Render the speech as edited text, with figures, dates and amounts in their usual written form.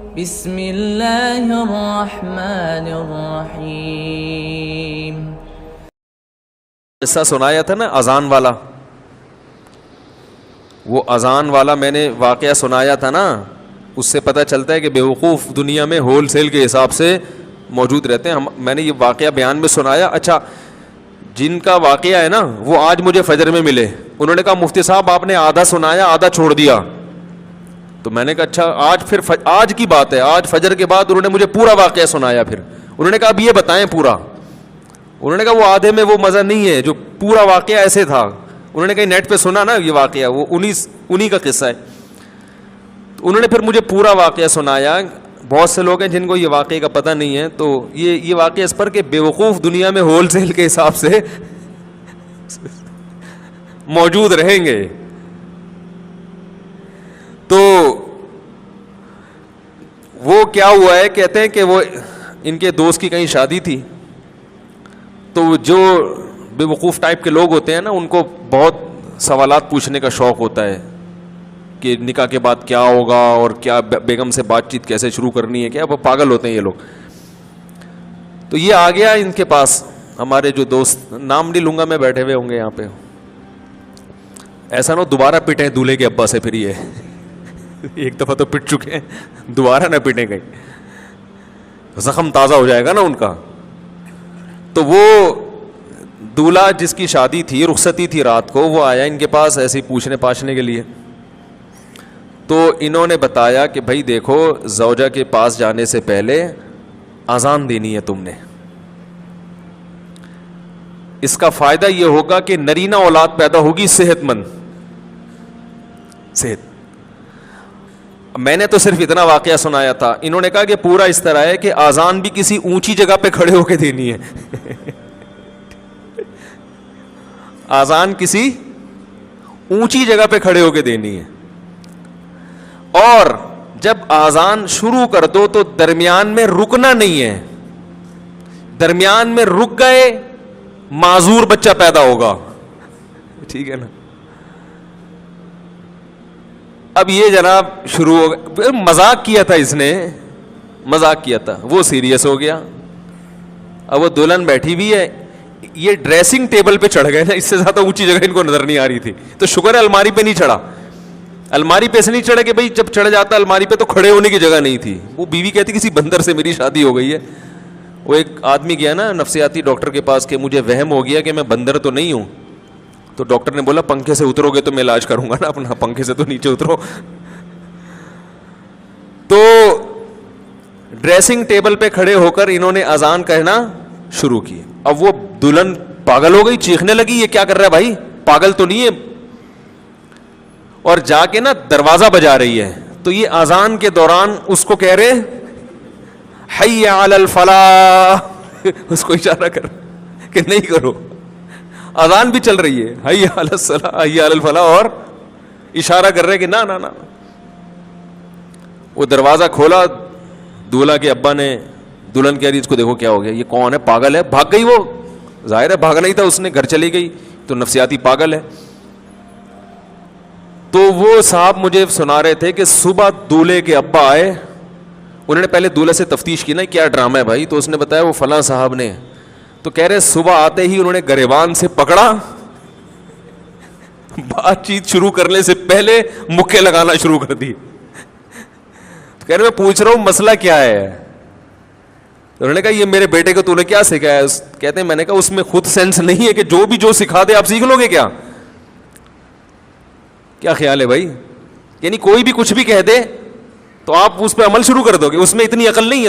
بسم اللہ الرحمن الرحیم. قصہ سنایا تھا نا اذان والا, وہ اذان والا میں نے واقعہ سنایا تھا نا, اس سے پتہ چلتا ہے کہ بیوقوف دنیا میں ہول سیل کے حساب سے موجود رہتے ہیں. میں نے یہ واقعہ بیان میں سنایا. اچھا, جن کا واقعہ ہے نا وہ آج مجھے فجر میں ملے. انہوں نے کہا مفتی صاحب آپ نے آدھا سنایا آدھا چھوڑ دیا. تو میں نے کہا اچھا آج کی بات ہے, آج فجر کے بعد انہوں نے مجھے پورا واقعہ سنایا. پھر انہوں نے کہا اب یہ بتائیں پورا. انہوں نے کہا وہ آدھے میں وہ مزہ نہیں ہے جو پورا واقعہ ایسے تھا. انہوں نے کہا نیٹ پہ سنا نا یہ واقعہ, وہ انہی کا قصہ ہے. تو انہوں نے پھر مجھے پورا واقعہ سنایا. بہت سے لوگ ہیں جن کو یہ واقعے کا پتہ نہیں ہے, تو یہ واقعہ اس پر کہ بیوقوف دنیا میں ہول سیل کے حساب سے موجود رہیں گے. تو وہ کیا ہوا ہے, کہتے ہیں کہ وہ ان کے دوست کی کہیں شادی تھی, تو جو بے وقوف ٹائپ کے لوگ ہوتے ہیں نا ان کو بہت سوالات پوچھنے کا شوق ہوتا ہے کہ نکاح کے بعد کیا ہوگا اور کیا بیگم سے بات چیت کیسے شروع کرنی ہے, کیا وہ پاگل ہوتے ہیں یہ لوگ. تو یہ آ گیا ان کے پاس, ہمارے جو دوست, نام نہیں لوں گا میں, بیٹھے ہوئے ہوں گے یہاں پہ. ایسا نہ دوبارہ پٹیں دولہے کے ابا سے, پھر یہ ایک دفعہ تو پٹ چکے ہیں, دوبارہ نہ پٹیں کہیں, زخم تازہ ہو جائے گا نا ان کا. تو وہ دولہا جس کی شادی تھی, رخصتی تھی رات کو, وہ آیا ان کے پاس ایسے ہی پوچھنے پاچھنے کے لیے. تو انہوں نے بتایا کہ بھائی دیکھو, زوجہ کے پاس جانے سے پہلے اذان دینی ہے تم نے. اس کا فائدہ یہ ہوگا کہ نرینہ اولاد پیدا ہوگی صحت مند. صحت. میں نے تو صرف اتنا واقعہ سنایا تھا. انہوں نے کہا کہ پورا اس طرح ہے کہ اذان بھی کسی اونچی جگہ پہ کھڑے ہو کے دینی ہے. اذان کسی اونچی جگہ پہ کھڑے ہو کے دینی ہے, اور جب اذان شروع کر دو تو درمیان میں رکنا نہیں ہے. درمیان میں رک گئے معذور بچہ پیدا ہوگا. ٹھیک ہے نا. اب یہ جناب شروع ہو گیا. مذاق کیا تھا اس نے, مذاق کیا تھا, وہ سیریس ہو گیا. اب وہ دلہن بیٹھی بھی ہے, یہ ڈریسنگ ٹیبل پہ چڑھ گئے نا, اس سے زیادہ اونچی جگہ ان کو نظر نہیں آ رہی تھی. تو شکر ہے الماری پہ نہیں چڑھا. الماری پہ سے نہیں چڑھے کہ بھائی جب چڑھ جاتا الماری پہ تو کھڑے ہونے کی جگہ نہیں تھی. وہ بیوی کہتی کسی بندر سے میری شادی ہو گئی ہے. وہ ایک آدمی گیا نا نفسیاتی ڈاکٹر کے پاس کہ مجھے وہم ہو گیا کہ میں بندر تو نہیں ہوں. تو ڈاکٹر نے بولا پنکھے سے اترو گے تو میں علاج کروں گا نا اپنا, پنکھے سے تو نیچے اترو. تو ڈریسنگ ٹیبل پہ کھڑے ہو کر انہوں نے اذان کہنا شروع کی. اب وہ دلہن پاگل ہو گئی, چیخنے لگی یہ کیا کر رہا ہے بھائی, پاگل تو نہیں ہے. اور جا کے نا دروازہ بجا رہی ہے. تو یہ اذان کے دوران اس کو کہہ رہے حی علی الفلاح, اس کو اشارہ کر کہ نہیں کرو. اذان بھی چل رہی ہے, حی علی الصلاح حی علی الفلاح, اور اشارہ کر رہے کہ نہ نہ نہ. وہ دروازہ کھولا, دولہا کے ابا نے, دلہن کہہ رہی اس کو دیکھو کیا ہو گیا, یہ کون ہے, پاگل ہے. بھاگ گئی, وہ ظاہر ہے بھاگنا ہی تھا اس نے, گھر چلی گئی. تو نفسیاتی پاگل ہے. تو وہ صاحب مجھے سنا رہے تھے کہ صبح دولہے کے ابا آئے. انہوں نے پہلے دولہے سے تفتیش کی نا کیا ڈرامہ ہے بھائی, تو اس نے بتایا وہ فلاں صاحب نے. تو کہہ رہے صبح آتے ہی انہوں نے گریبان سے پکڑا, بات چیت شروع کرنے سے پہلے مکے لگانا شروع کر دی. کہہ رہے میں پوچھ رہا ہوں مسئلہ کیا ہے. انہوں نے کہا یہ میرے بیٹے کو تو نے کیا سکھایا. کہتے ہیں میں نے کہا اس میں خود سینس نہیں ہے کہ جو بھی جو سکھا دے آپ سیکھ لو گے کیا. کیا خیال ہے بھائی, یعنی کوئی بھی کچھ بھی کہہ دے تو آپ اس پہ عمل شروع کر دو گے, اس میں اتنی عقل نہیں ہے.